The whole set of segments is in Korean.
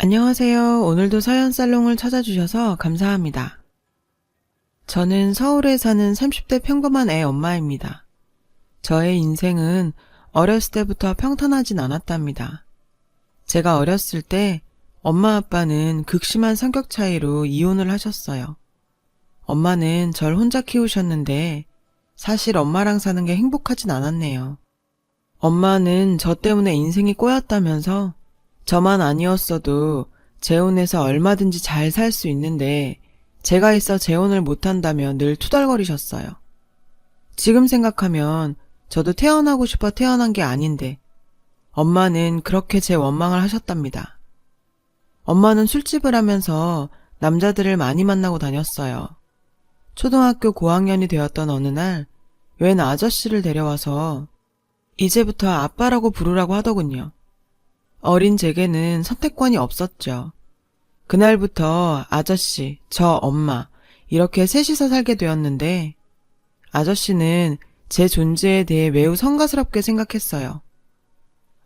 안녕하세요. 오늘도 서연살롱을 찾아주셔서 감사합니다. 저는 서울에 사는 30대 평범한 애 엄마입니다. 저의 인생은 어렸을 때부터 평탄하진 않았답니다. 제가 어렸을 때 엄마 아빠는 극심한 성격 차이로 이혼을 하셨어요. 엄마는 절 혼자 키우셨는데 사실 엄마랑 사는 게 행복하진 않았네요. 엄마는 저 때문에 인생이 꼬였다면서 저만 아니었어도 재혼해서 얼마든지 잘 살 수 있는데 제가 있어 재혼을 못한다며 늘 투덜거리셨어요. 지금 생각하면 저도 태어나고 싶어 태어난 게 아닌데 엄마는 그렇게 제 원망을 하셨답니다. 엄마는 술집을 하면서 남자들을 많이 만나고 다녔어요. 초등학교 고학년이 되었던 어느 날 웬 아저씨를 데려와서 이제부터 아빠라고 부르라고 하더군요. 어린 제게는 선택권이 없었죠. 그날부터 아저씨, 저 엄마 이렇게 셋이서 살게 되었는데 아저씨는 제 존재에 대해 매우 성가스럽게 생각했어요.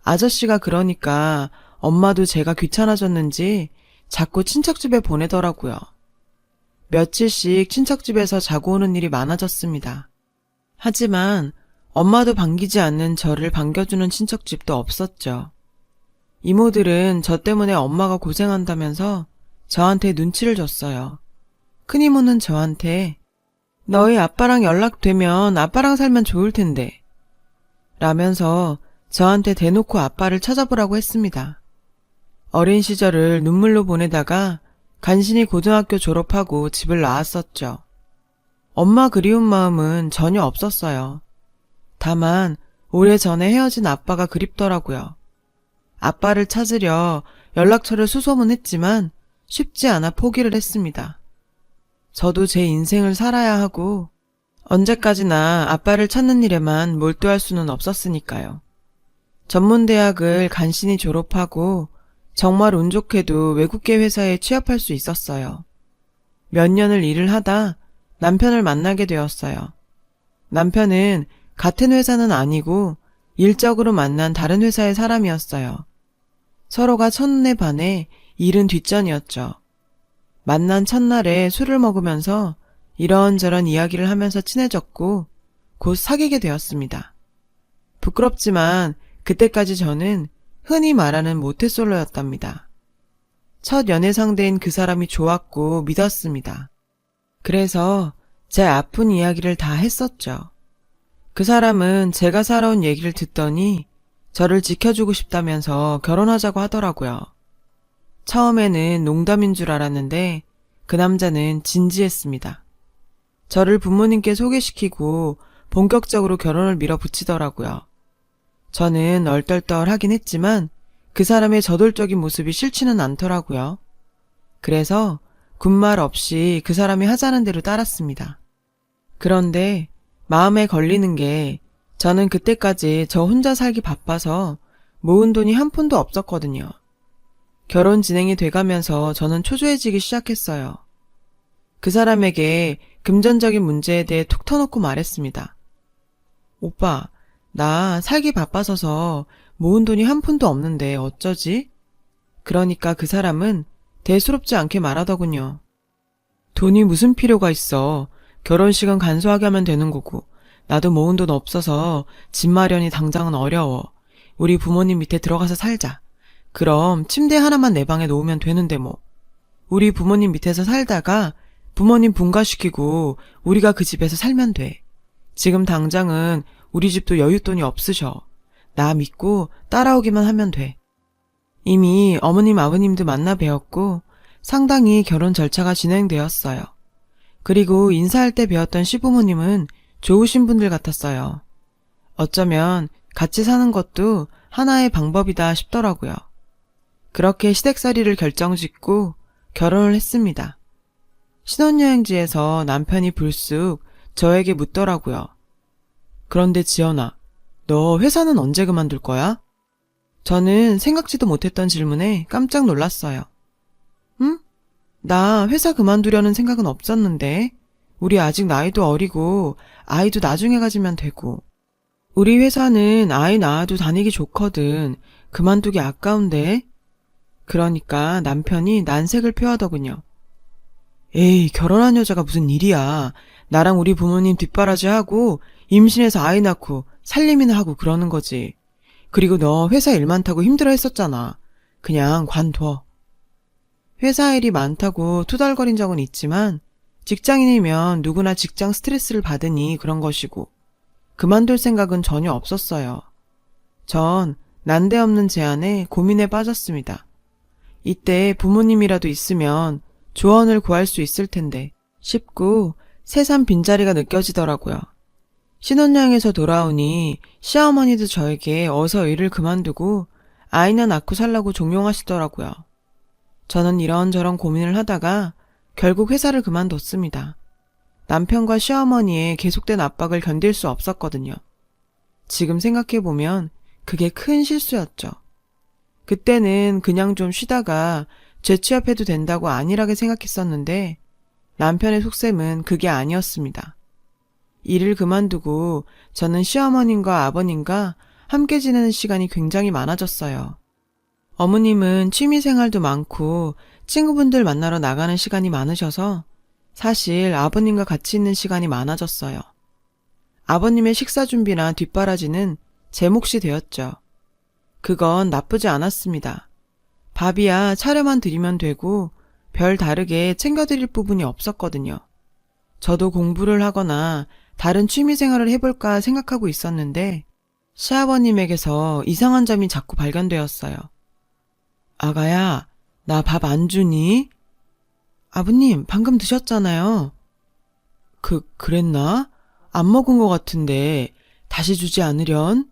아저씨가 그러니까 엄마도 제가 귀찮아졌는지 자꾸 친척집에 보내더라고요. 며칠씩 친척집에서 자고 오는 일이 많아졌습니다. 하지만 엄마도 반기지 않는 저를 반겨주는 친척집도 없었죠. 이모들은 저 때문에 엄마가 고생한다면서 저한테 눈치를 줬어요. 큰이모는 저한테 너희 아빠랑 연락되면 아빠랑 살면 좋을 텐데 라면서 저한테 대놓고 아빠를 찾아보라고 했습니다. 어린 시절을 눈물로 보내다가 간신히 고등학교 졸업하고 집을 나왔었죠. 엄마 그리운 마음은 전혀 없었어요. 다만 오래전에 헤어진 아빠가 그립더라고요. 아빠를 찾으려 연락처를 수소문했지만 쉽지 않아 포기를 했습니다. 저도 제 인생을 살아야 하고 언제까지나 아빠를 찾는 일에만 몰두할 수는 없었으니까요. 전문대학을 간신히 졸업하고 정말 운 좋게도 외국계 회사에 취업할 수 있었어요. 몇 년을 일을 하다 남편을 만나게 되었어요. 남편은 같은 회사는 아니고 일적으로 만난 다른 회사의 사람이었어요. 서로가 첫눈에 반해 일은 뒷전이었죠. 만난 첫날에 술을 먹으면서 이런저런 이야기를 하면서 친해졌고 곧 사귀게 되었습니다. 부끄럽지만 그때까지 저는 흔히 말하는 모태솔로였답니다. 첫 연애 상대인 그 사람이 좋았고 믿었습니다. 그래서 제 아픈 이야기를 다 했었죠. 그 사람은 제가 살아온 얘기를 듣더니 저를 지켜주고 싶다면서 결혼하자고 하더라고요. 처음에는 농담인 줄 알았는데 그 남자는 진지했습니다. 저를 부모님께 소개시키고 본격적으로 결혼을 밀어붙이더라고요. 저는 얼떨떨하긴 했지만 그 사람의 저돌적인 모습이 싫지는 않더라고요. 그래서 군말 없이 그 사람이 하자는 대로 따랐습니다. 그런데 마음에 걸리는 게 저는 그때까지 저 혼자 살기 바빠서 모은 돈이 한 푼도 없었거든요. 결혼 진행이 돼가면서 저는 초조해지기 시작했어요. 그 사람에게 금전적인 문제에 대해 툭 터놓고 말했습니다. 오빠, 나 살기 바빠서서 모은 돈이 한 푼도 없는데 어쩌지? 그러니까 그 사람은 대수롭지 않게 말하더군요. 돈이 무슨 필요가 있어. 결혼식은 간소하게 하면 되는 거고 나도 모은 돈 없어서 집 마련이 당장은 어려워. 우리 부모님 밑에 들어가서 살자. 그럼 침대 하나만 내 방에 놓으면 되는데 뭐. 우리 부모님 밑에서 살다가 부모님 분가시키고 우리가 그 집에서 살면 돼. 지금 당장은 우리 집도 여윳돈이 없으셔. 나 믿고 따라오기만 하면 돼. 이미 어머님 아버님도 만나 뵈었고 상당히 결혼 절차가 진행되었어요. 그리고 인사할 때 뵈었던 시부모님은 좋으신 분들 같았어요. 어쩌면 같이 사는 것도 하나의 방법이다 싶더라고요. 그렇게 시댁살이를 결정짓고 결혼을 했습니다. 신혼여행지에서 남편이 불쑥 저에게 묻더라고요. 그런데 지연아, 너 회사는 언제 그만둘 거야? 저는 생각지도 못했던 질문에 깜짝 놀랐어요. 응? 나 회사 그만두려는 생각은 없었는데 우리 아직 나이도 어리고 아이도 나중에 가지면 되고 우리 회사는 아이 낳아도 다니기 좋거든. 그만두기 아까운데. 그러니까 남편이 난색을 표하더군요. 에이, 결혼한 여자가 무슨 일이야. 나랑 우리 부모님 뒷바라지하고 임신해서 아이 낳고 살림이나 하고 그러는 거지. 그리고 너 회사 일 많다고 힘들어 했었잖아. 그냥 관둬. 회사 일이 많다고 투덜거린 적은 있지만 직장인이면 누구나 직장 스트레스를 받으니 그런 것이고 그만둘 생각은 전혀 없었어요. 전 난데없는 제안에 고민에 빠졌습니다. 이때 부모님이라도 있으면 조언을 구할 수 있을 텐데 싶고 새삼 빈자리가 느껴지더라고요. 신혼여행에서 돌아오니 시어머니도 저에게 어서 일을 그만두고 아이나 낳고 살라고 종용하시더라고요. 저는 이런저런 고민을 하다가 결국 회사를 그만뒀습니다. 남편과 시어머니의 계속된 압박을 견딜 수 없었거든요. 지금 생각해보면 그게 큰 실수였죠. 그때는 그냥 좀 쉬다가 재취업해도 된다고 안일하게 생각했었는데 남편의 속셈은 그게 아니었습니다. 일을 그만두고 저는 시어머님과 아버님과 함께 지내는 시간이 굉장히 많아졌어요. 어머님은 취미생활도 많고 친구분들 만나러 나가는 시간이 많으셔서 사실 아버님과 같이 있는 시간이 많아졌어요. 아버님의 식사 준비나 뒷바라지는 제 몫이 되었죠. 그건 나쁘지 않았습니다. 밥이야 차려만 드리면 되고 별 다르게 챙겨드릴 부분이 없었거든요. 저도 공부를 하거나 다른 취미생활을 해볼까 생각하고 있었는데 시아버님에게서 이상한 점이 자꾸 발견되었어요. 아가야, 나 밥 안 주니? 아버님, 방금 드셨잖아요. 그랬나? 안 먹은 것 같은데 다시 주지 않으련?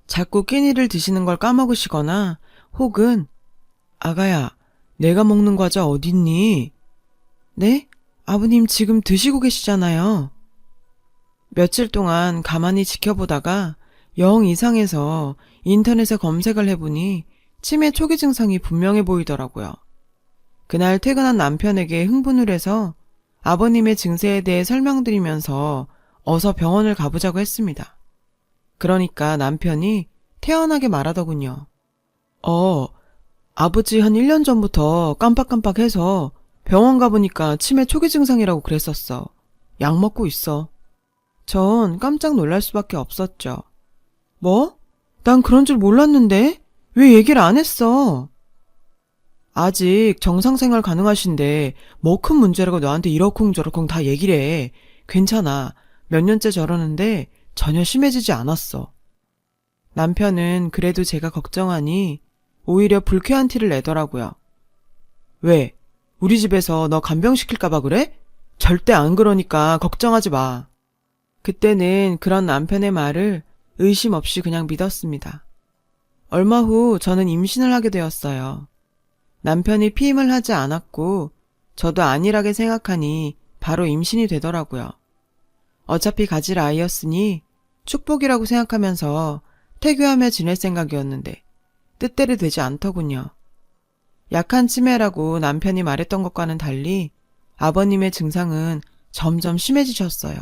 자꾸 끼니를 드시는 걸 까먹으시거나 혹은 아가야, 내가 먹는 과자 어딨니? 네? 아버님 지금 드시고 계시잖아요. 며칠 동안 가만히 지켜보다가 영 이상해서 인터넷에 검색을 해보니 치매 초기 증상이 분명해 보이더라고요. 그날 퇴근한 남편에게 흥분을 해서 아버님의 증세에 대해 설명드리면서 어서 병원을 가보자고 했습니다. 그러니까 남편이 태연하게 말하더군요. 아버지 한 1년 전부터 깜빡깜빡해서 병원 가보니까 치매 초기 증상이라고 그랬었어. 약 먹고 있어. 전 깜짝 놀랄 수밖에 없었죠. 뭐? 난 그런 줄 몰랐는데? 왜 얘기를 안 했어? 아직 정상생활 가능하신데 뭐 큰 문제라고 너한테 이러쿵저러쿵 다 얘기를 해. 괜찮아. 몇 년째 저러는데 전혀 심해지지 않았어. 남편은 그래도 제가 걱정하니 오히려 불쾌한 티를 내더라고요. 왜? 우리 집에서 너 간병시킬까봐 그래? 절대 안 그러니까 걱정하지 마. 그때는 그런 남편의 말을 의심 없이 그냥 믿었습니다. 얼마 후 저는 임신을 하게 되었어요. 남편이 피임을 하지 않았고 저도 안일하게 생각하니 바로 임신이 되더라고요. 어차피 가질 아이였으니 축복이라고 생각하면서 태교하며 지낼 생각이었는데 뜻대로 되지 않더군요. 약한 치매라고 남편이 말했던 것과는 달리 아버님의 증상은 점점 심해지셨어요.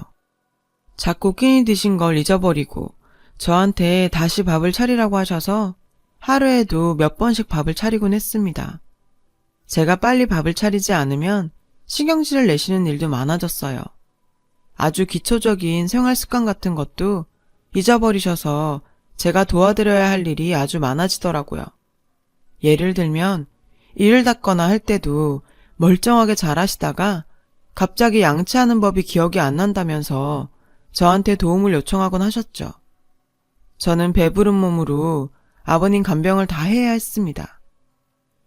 자꾸 끼니 드신 걸 잊어버리고 저한테 다시 밥을 차리라고 하셔서 하루에도 몇 번씩 밥을 차리곤 했습니다. 제가 빨리 밥을 차리지 않으면 신경질을 내시는 일도 많아졌어요. 아주 기초적인 생활 습관 같은 것도 잊어버리셔서 제가 도와드려야 할 일이 아주 많아지더라고요. 예를 들면 일을 닦거나 할 때도 멀쩡하게 잘하시다가 갑자기 양치하는 법이 기억이 안 난다면서 저한테 도움을 요청하곤 하셨죠. 저는 배부른 몸으로 아버님 간병을 다 해야 했습니다.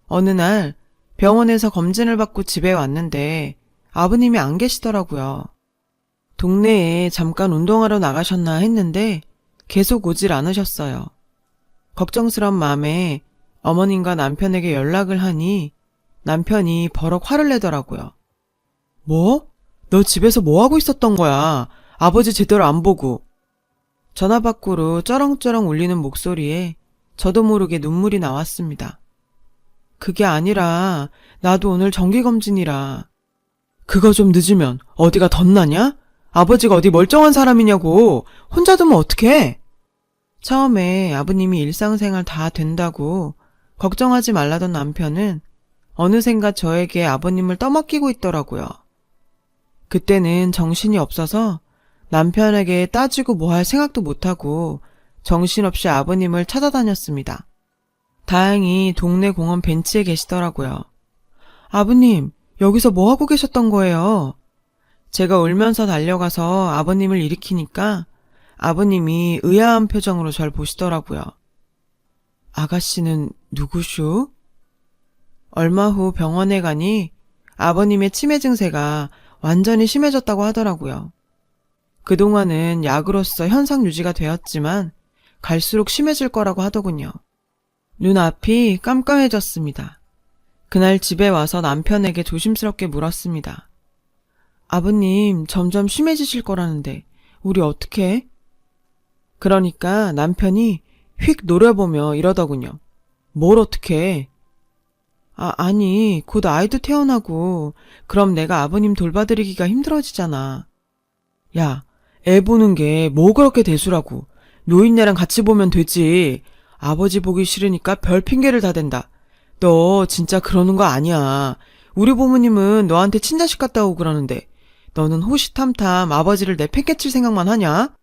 어느 날 병원에서 검진을 받고 집에 왔는데 아버님이 안 계시더라고요. 동네에 잠깐 운동하러 나가셨나 했는데 계속 오질 않으셨어요. 걱정스러운 마음에 어머님과 남편에게 연락을 하니 남편이 버럭 화를 내더라고요. 뭐? 너 집에서 뭐 하고 있었던 거야? 아버지 제대로 안 보고. 전화 밖으로 쩌렁쩌렁 울리는 목소리에 저도 모르게 눈물이 나왔습니다. 그게 아니라 나도 오늘 정기검진이라. 그거 좀 늦으면 어디가 덧나냐? 아버지가 어디 멀쩡한 사람이냐고. 혼자 두면 어떡해? 처음에 아버님이 일상생활 다 된다고 걱정하지 말라던 남편은 어느샌가 저에게 아버님을 떠맡기고 있더라고요. 그때는 정신이 없어서 남편에게 따지고 뭐 할 생각도 못하고 정신없이 아버님을 찾아다녔습니다. 다행히 동네 공원 벤치에 계시더라고요. 아버님, 여기서 뭐 하고 계셨던 거예요? 제가 울면서 달려가서 아버님을 일으키니까 아버님이 의아한 표정으로 절 보시더라고요. 아가씨는 누구슈? 얼마 후 병원에 가니 아버님의 치매 증세가 완전히 심해졌다고 하더라고요. 그동안은 약으로서 현상 유지가 되었지만 갈수록 심해질 거라고 하더군요. 눈앞이 깜깜해졌습니다. 그날 집에 와서 남편에게 조심스럽게 물었습니다. 아버님, 점점 심해지실 거라는데 우리 어떡해? 그러니까 남편이 휙 노려보며 이러더군요. 뭘 어떡해? 아니, 곧 아이도 태어나고 그럼 내가 아버님 돌봐드리기가 힘들어지잖아. 야, 애 보는 게 뭐 그렇게 대수라고. 노인네랑 같이 보면 되지. 아버지 보기 싫으니까 별 핑계를 다 댄다. 너 진짜 그러는 거 아니야. 우리 부모님은 너한테 친자식 같다고 그러는데 너는 호시탐탐 아버지를 내팽개칠 생각만 하냐?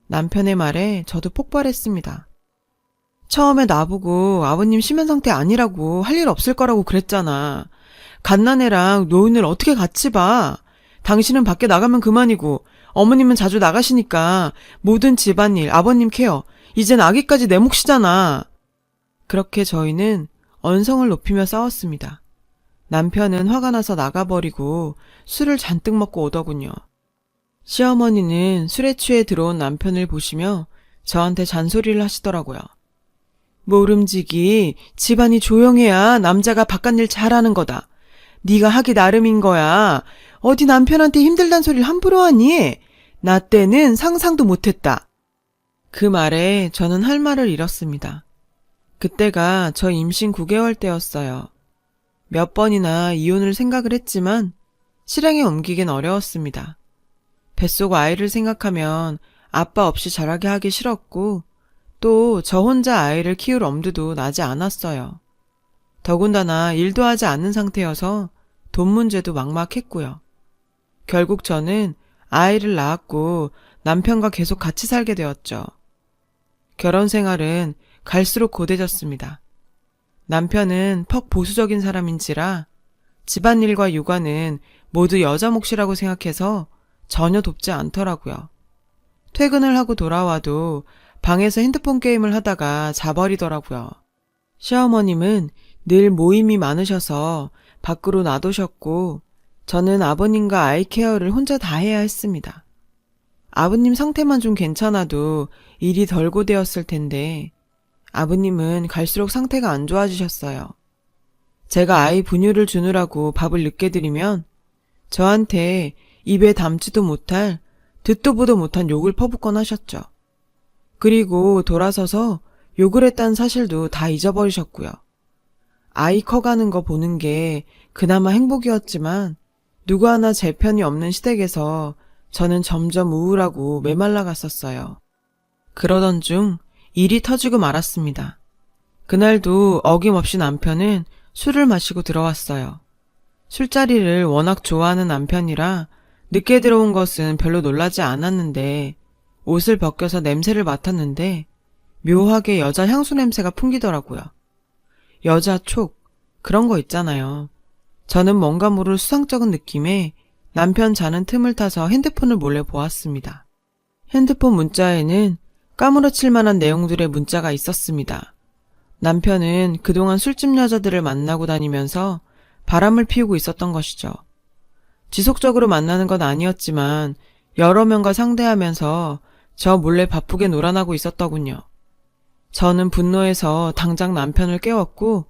남편의 말에 저도 폭발했습니다. 처음에 나보고 아버님 심한 상태 아니라고 할 일 없을 거라고 그랬잖아. 갓난애랑 노인을 어떻게 같이 봐. 당신은 밖에 나가면 그만이고 어머님은 자주 나가시니까 모든 집안일, 아버님 케어, 이젠 아기까지 내 몫이잖아. 그렇게 저희는 언성을 높이며 싸웠습니다. 남편은 화가 나서 나가버리고 술을 잔뜩 먹고 오더군요. 시어머니는 술에 취해 들어온 남편을 보시며 저한테 잔소리를 하시더라고요. 모름지기, 집안이 조용해야 남자가 바깥일 잘하는 거다. 네가 하기 나름인 거야. 어디 남편한테 힘들단 소리를 함부로 하니? 나 때는 상상도 못했다. 그 말에 저는 할 말을 잃었습니다. 그때가 저 임신 9개월 때였어요. 몇 번이나 이혼을 생각을 했지만 실행에 옮기긴 어려웠습니다. 뱃속 아이를 생각하면 아빠 없이 자라게 하기 싫었고 또 저 혼자 아이를 키울 엄두도 나지 않았어요. 더군다나 일도 하지 않는 상태여서 돈 문제도 막막했고요. 결국 저는 아이를 낳았고 남편과 계속 같이 살게 되었죠. 결혼 생활은 갈수록 고되졌습니다. 남편은 퍽 보수적인 사람인지라 집안일과 육아는 모두 여자 몫이라고 생각해서 전혀 돕지 않더라고요. 퇴근을 하고 돌아와도 방에서 핸드폰 게임을 하다가 자버리더라고요. 시어머님은 늘 모임이 많으셔서 밖으로 놔두셨고 저는 아버님과 아이 케어를 혼자 다 해야 했습니다. 아버님 상태만 좀 괜찮아도 일이 덜 고되었을 텐데 아버님은 갈수록 상태가 안 좋아지셨어요. 제가 아이 분유를 주느라고 밥을 늦게 드리면 저한테 입에 담지도 못할 듣도 보도 못한 욕을 퍼붓곤 하셨죠. 그리고 돌아서서 욕을 했다는 사실도 다 잊어버리셨고요. 아이 커가는 거 보는 게 그나마 행복이었지만 누구 하나 제 편이 없는 시댁에서 저는 점점 우울하고 메말라갔었어요. 그러던 중 일이 터지고 말았습니다. 그날도 어김없이 남편은 술을 마시고 들어왔어요. 술자리를 워낙 좋아하는 남편이라 늦게 들어온 것은 별로 놀라지 않았는데 옷을 벗겨서 냄새를 맡았는데 묘하게 여자 향수 냄새가 풍기더라고요. 여자 촉, 그런 거 있잖아요. 저는 뭔가 모를 수상쩍은 느낌에 남편 자는 틈을 타서 핸드폰을 몰래 보았습니다. 핸드폰 문자에는 까무러칠 만한 내용들의 문자가 있었습니다. 남편은 그동안 술집 여자들을 만나고 다니면서 바람을 피우고 있었던 것이죠. 지속적으로 만나는 건 아니었지만 여러 명과 상대하면서 저 몰래 바쁘게 놀아나고 있었더군요. 저는 분노해서 당장 남편을 깨웠고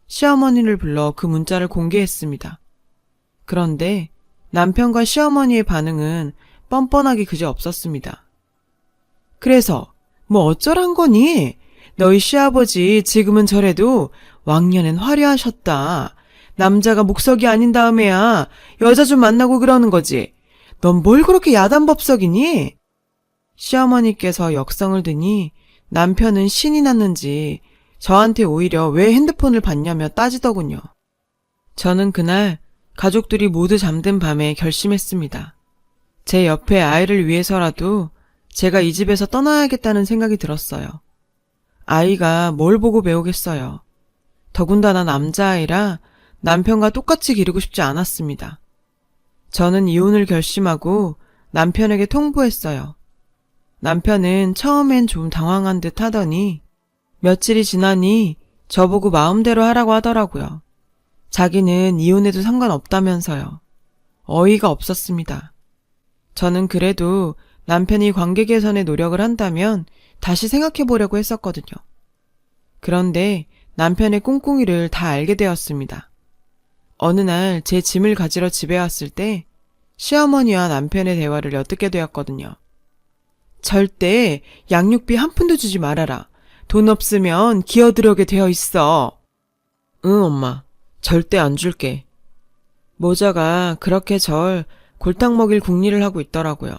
시어머니를 불러 그 문자를 공개했습니다. 그런데 남편과 시어머니의 반응은 뻔뻔하기 그저 없었습니다. 그래서 뭐 어쩌란 거니? 너희 시아버지 지금은 저래도 왕년엔 화려하셨다. 남자가 목석이 아닌 다음에야 여자 좀 만나고 그러는 거지. 넌 뭘 그렇게 야단법석이니? 시어머니께서 역성을 드니 남편은 신이 났는지 저한테 오히려 왜 핸드폰을 봤냐며 따지더군요. 저는 그날 가족들이 모두 잠든 밤에 결심했습니다. 제 옆에 아이를 위해서라도 제가 이 집에서 떠나야겠다는 생각이 들었어요. 아이가 뭘 보고 배우겠어요. 더군다나 남자아이라 남편과 똑같이 기르고 싶지 않았습니다. 저는 이혼을 결심하고 남편에게 통보했어요. 남편은 처음엔 좀 당황한 듯 하더니 며칠이 지나니 저보고 마음대로 하라고 하더라고요. 자기는 이혼해도 상관없다면서요. 어이가 없었습니다. 저는 그래도 남편이 관계 개선에 노력을 한다면 다시 생각해 보려고 했었거든요. 그런데 남편의 꿍꿍이를 다 알게 되었습니다. 어느 날 제 짐을 가지러 집에 왔을 때 시어머니와 남편의 대화를 엿듣게 되었거든요. 절대 양육비 한 푼도 주지 말아라. 돈 없으면 기어들어오게 되어 있어. 응, 엄마. 절대 안 줄게. 모자가 그렇게 절 골탕 먹일 궁리를 하고 있더라고요.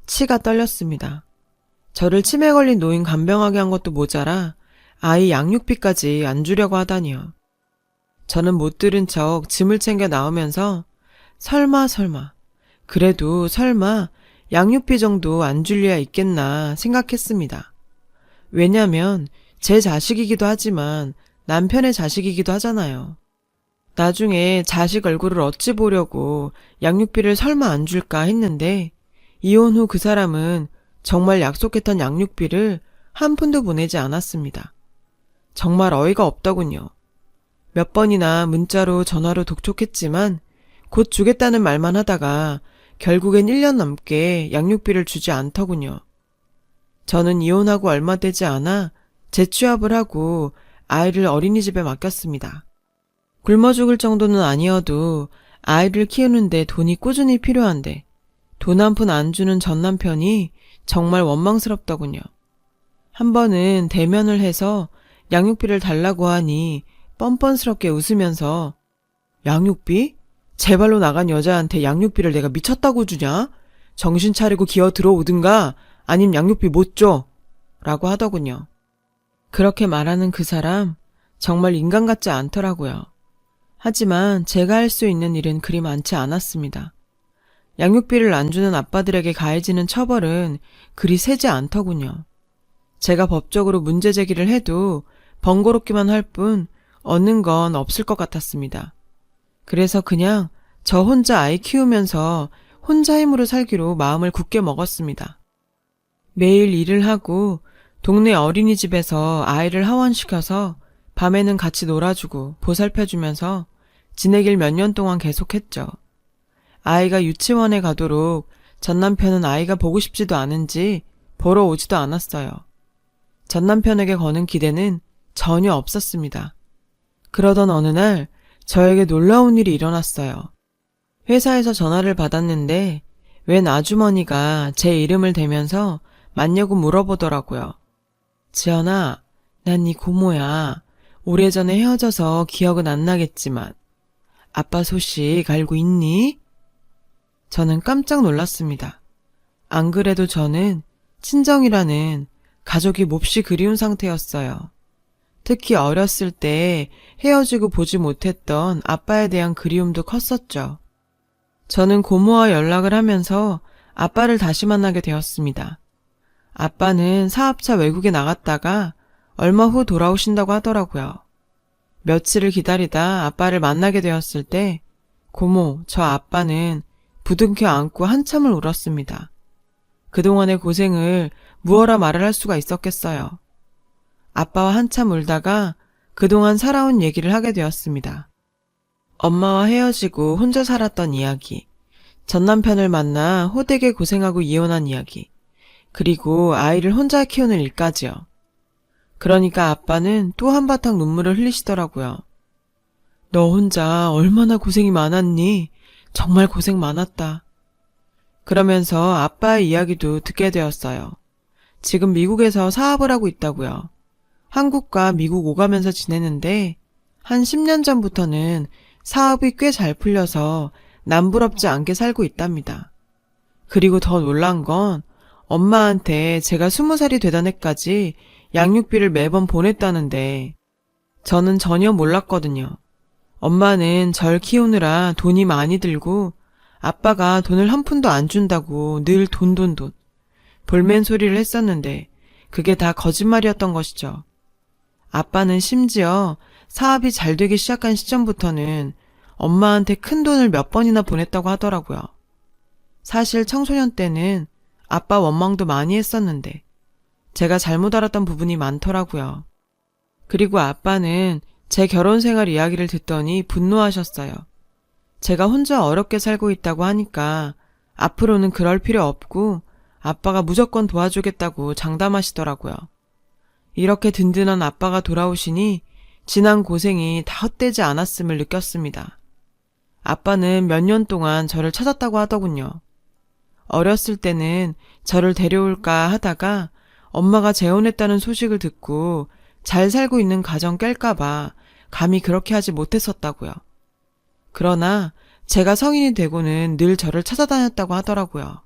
치가 떨렸습니다. 저를 치매 걸린 노인 간병하게 한 것도 모자라 아이 양육비까지 안 주려고 하다니요. 저는 못 들은 척 짐을 챙겨 나오면서 설마 그래도 설마 양육비 정도 안 줄 리야 있겠나 생각했습니다. 왜냐면 제 자식이기도 하지만 남편의 자식이기도 하잖아요. 나중에 자식 얼굴을 어찌 보려고 양육비를 설마 안 줄까 했는데 이혼 후 그 사람은 정말 약속했던 양육비를 한 푼도 보내지 않았습니다. 정말 어이가 없더군요. 몇 번이나 문자로 전화로 독촉했지만 곧 주겠다는 말만 하다가 결국엔 1년 넘게 양육비를 주지 않더군요. 저는 이혼하고 얼마 되지 않아 재취업을 하고 아이를 어린이집에 맡겼습니다. 굶어 죽을 정도는 아니어도 아이를 키우는데 돈이 꾸준히 필요한데 돈 한 푼 안 주는 전 남편이 정말 원망스럽더군요. 한 번은 대면을 해서 양육비를 달라고 하니 뻔뻔스럽게 웃으면서 양육비? 제 발로 나간 여자한테 양육비를 내가 미쳤다고 주냐? 정신 차리고 기어 들어오든가 아님 양육비 못 줘! 라고 하더군요. 그렇게 말하는 그 사람 정말 인간 같지 않더라고요. 하지만 제가 할 수 있는 일은 그리 많지 않았습니다. 양육비를 안 주는 아빠들에게 가해지는 처벌은 그리 세지 않더군요. 제가 법적으로 문제 제기를 해도 번거롭기만 할 뿐 얻는 건 없을 것 같았습니다. 그래서 그냥 저 혼자 아이 키우면서 혼자 힘으로 살기로 마음을 굳게 먹었습니다. 매일 일을 하고 동네 어린이집에서 아이를 하원시켜서 밤에는 같이 놀아주고 보살펴주면서 지내길 몇 년 동안 계속했죠. 아이가 유치원에 가도록 전 남편은 아이가 보고 싶지도 않은지 보러 오지도 않았어요. 전 남편에게 거는 기대는 전혀 없었습니다. 그러던 어느 날 저에게 놀라운 일이 일어났어요. 회사에서 전화를 받았는데 웬 아주머니가 제 이름을 대면서 맞냐고 물어보더라고요. 지연아, 난 네 고모야. 오래전에 헤어져서 기억은 안 나겠지만 아빠 소식 알고 있니? 저는 깜짝 놀랐습니다. 안 그래도 저는 친정이라는 가족이 몹시 그리운 상태였어요. 특히 어렸을 때 헤어지고 보지 못했던 아빠에 대한 그리움도 컸었죠. 저는 고모와 연락을 하면서 아빠를 다시 만나게 되었습니다. 아빠는 사업차 외국에 나갔다가 얼마 후 돌아오신다고 하더라고요. 며칠을 기다리다 아빠를 만나게 되었을 때 고모, 저 아빠는 부둥켜 안고 한참을 울었습니다. 그동안의 고생을 무어라 말을 할 수가 있었겠어요. 아빠와 한참 울다가 그동안 살아온 얘기를 하게 되었습니다. 엄마와 헤어지고 혼자 살았던 이야기, 전 남편을 만나 호되게 고생하고 이혼한 이야기, 그리고 아이를 혼자 키우는 일까지요. 그러니까 아빠는 또 한바탕 눈물을 흘리시더라고요. 너 혼자 얼마나 고생이 많았니? 정말 고생 많았다. 그러면서 아빠의 이야기도 듣게 되었어요. 지금 미국에서 사업을 하고 있다고요. 한국과 미국 오가면서 지내는데 한 10년 전부터는 사업이 꽤 잘 풀려서 남부럽지 않게 살고 있답니다. 그리고 더 놀란 건 엄마한테 제가 20살이 되던 해까지 양육비를 매번 보냈다는데 저는 전혀 몰랐거든요. 엄마는 절 키우느라 돈이 많이 들고 아빠가 돈을 한 푼도 안 준다고 늘 돈 볼멘 소리를 했었는데 그게 다 거짓말이었던 것이죠. 아빠는 심지어 사업이 잘 되기 시작한 시점부터는 엄마한테 큰 돈을 몇 번이나 보냈다고 하더라고요. 사실 청소년 때는 아빠 원망도 많이 했었는데 제가 잘못 알았던 부분이 많더라고요. 그리고 아빠는 제 결혼 생활 이야기를 듣더니 분노하셨어요. 제가 혼자 어렵게 살고 있다고 하니까 앞으로는 그럴 필요 없고 아빠가 무조건 도와주겠다고 장담하시더라고요. 이렇게 든든한 아빠가 돌아오시니 지난 고생이 다 헛되지 않았음을 느꼈습니다. 아빠는 몇 년 동안 저를 찾았다고 하더군요. 어렸을 때는 저를 데려올까 하다가 엄마가 재혼했다는 소식을 듣고 잘 살고 있는 가정 깰까봐 감히 그렇게 하지 못했었다고요. 그러나 제가 성인이 되고는 늘 저를 찾아다녔다고 하더라고요.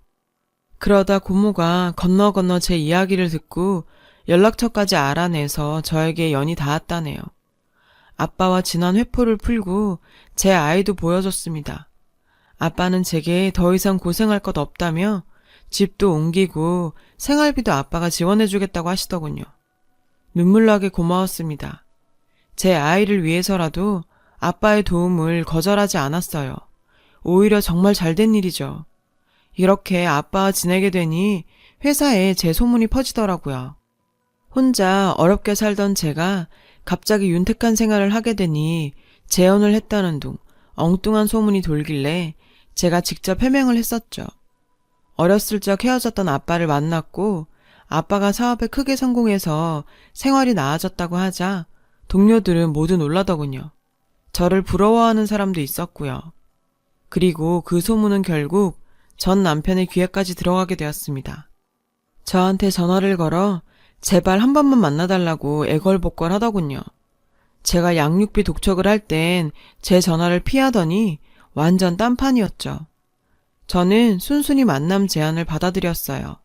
그러다 고모가 건너 제 이야기를 듣고 연락처까지 알아내서 저에게 연이 닿았다네요. 아빠와 지난 회포를 풀고 제 아이도 보여줬습니다. 아빠는 제게 더 이상 고생할 것 없다며 집도 옮기고 생활비도 아빠가 지원해주겠다고 하시더군요. 눈물나게 고마웠습니다. 제 아이를 위해서라도 아빠의 도움을 거절하지 않았어요. 오히려 정말 잘된 일이죠. 이렇게 아빠와 지내게 되니 회사에 제 소문이 퍼지더라고요. 혼자 어렵게 살던 제가 갑자기 윤택한 생활을 하게 되니 재혼을 했다는 둥 엉뚱한 소문이 돌길래 제가 직접 해명을 했었죠. 어렸을 적 헤어졌던 아빠를 만났고 아빠가 사업에 크게 성공해서 생활이 나아졌다고 하자 동료들은 모두 놀라더군요. 저를 부러워하는 사람도 있었고요. 그리고 그 소문은 결국 전 남편의 귀에까지 들어가게 되었습니다. 저한테 전화를 걸어 제발 한 번만 만나달라고 애걸복걸 하더군요. 제가 양육비 독촉을 할 땐 제 전화를 피하더니 완전 딴판이었죠. 저는 순순히 만남 제안을 받아들였어요.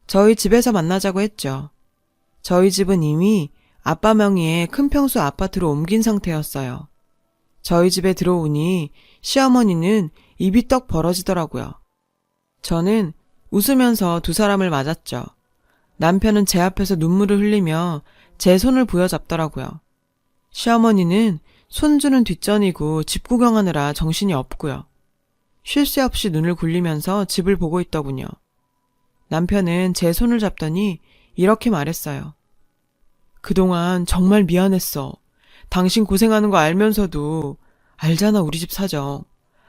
저희 집에서 만나자고 했죠. 저희 집은 이미 아빠 명의의 큰 평수 아파트로 옮긴 상태였어요. 저희 집에 들어오니 시어머니는 입이 떡 벌어지더라고요. 저는 웃으면서 두 사람을 맞았죠. 남편은 제 앞에서 눈물을 흘리며 제 손을 부여잡더라고요. 시어머니는 손주는 뒷전이고 집 구경하느라 정신이 없고요. 쉴 새 없이 눈을 굴리면서 집을 보고 있더군요. 남편은 제 손을 잡더니 이렇게 말했어요. 그동안 정말 미안했어. 당신 고생하는 거 알면서도 알잖아 우리 집 사정.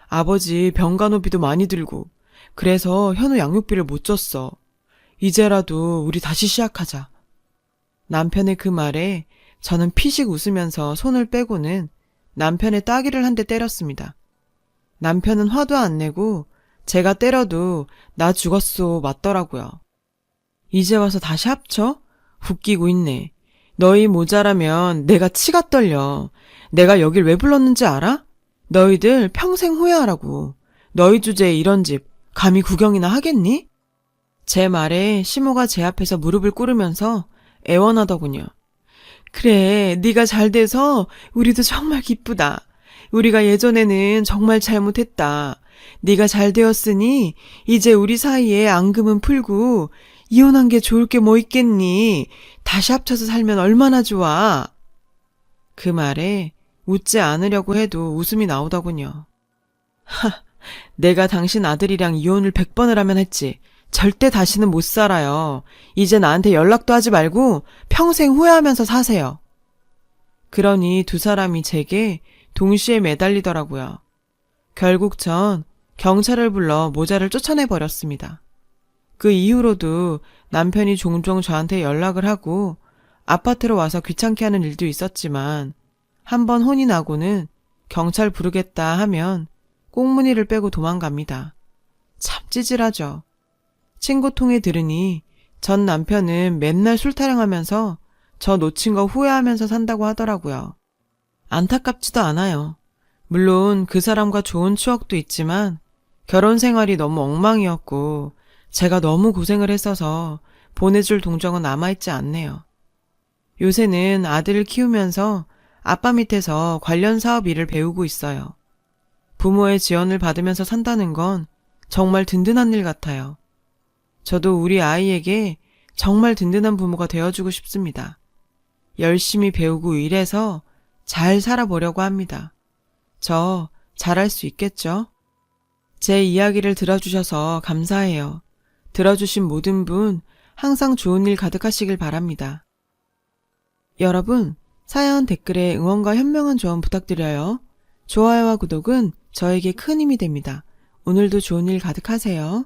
아버지 병간호비도 많이 들고 그래서 현우 양육비를 못 줬어. 이제라도 우리 다시 시작하자. 남편의 그 말에 저는 피식 웃으면서 손을 빼고는 남편의 따귀를 한 대 때렸습니다. 남편은 화도 안 내고 제가 때려도 나 죽었소 맞더라고요. 이제 와서 다시 합쳐? 웃기고 있네. 너희 모자라면 내가 치가 떨려. 내가 여길 왜 불렀는지 알아? 너희들 평생 후회하라고. 너희 주제에 이런 집 감히 구경이나 하겠니? 제 말에 시모가 제 앞에서 무릎을 꿇으면서 애원하더군요. 그래, 네가 잘 돼서 우리도 정말 기쁘다. 우리가 예전에는 정말 잘못했다. 네가 잘 되었으니 이제 우리 사이에 앙금은 풀고 이혼한 게 좋을 게 뭐 있겠니? 다시 합쳐서 살면 얼마나 좋아. 그 말에 웃지 않으려고 해도 웃음이 나오더군요. 하, 내가 당신 아들이랑 이혼을 100번을 하면 했지. 절대 다시는 못 살아요. 이제 나한테 연락도 하지 말고 평생 후회하면서 사세요. 그러니 두 사람이 제게 동시에 매달리더라고요. 결국 전 경찰을 불러 모자를 쫓아내버렸습니다. 그 이후로도 남편이 종종 저한테 연락을 하고 아파트로 와서 귀찮게 하는 일도 있었지만 한번 혼이 나고는 경찰 부르겠다 하면 꽁무니를 빼고 도망갑니다. 참 찌질하죠. 친구 통해 들으니 전 남편은 맨날 술 타령하면서 저 놓친 거 후회하면서 산다고 하더라고요. 안타깝지도 않아요. 물론 그 사람과 좋은 추억도 있지만 결혼 생활이 너무 엉망이었고 제가 너무 고생을 했어서 보내줄 동정은 남아있지 않네요. 요새는 아들을 키우면서 아빠 밑에서 관련 사업 일을 배우고 있어요. 부모의 지원을 받으면서 산다는 건 정말 든든한 일 같아요. 저도 우리 아이에게 정말 든든한 부모가 되어주고 싶습니다. 열심히 배우고 일해서 잘 살아보려고 합니다. 저 잘할 수 있겠죠? 제 이야기를 들어주셔서 감사해요. 들어주신 모든 분 항상 좋은 일 가득하시길 바랍니다. 여러분, 사연 댓글에 응원과 현명한 조언 부탁드려요. 좋아요와 구독은 저에게 큰 힘이 됩니다. 오늘도 좋은 일 가득하세요.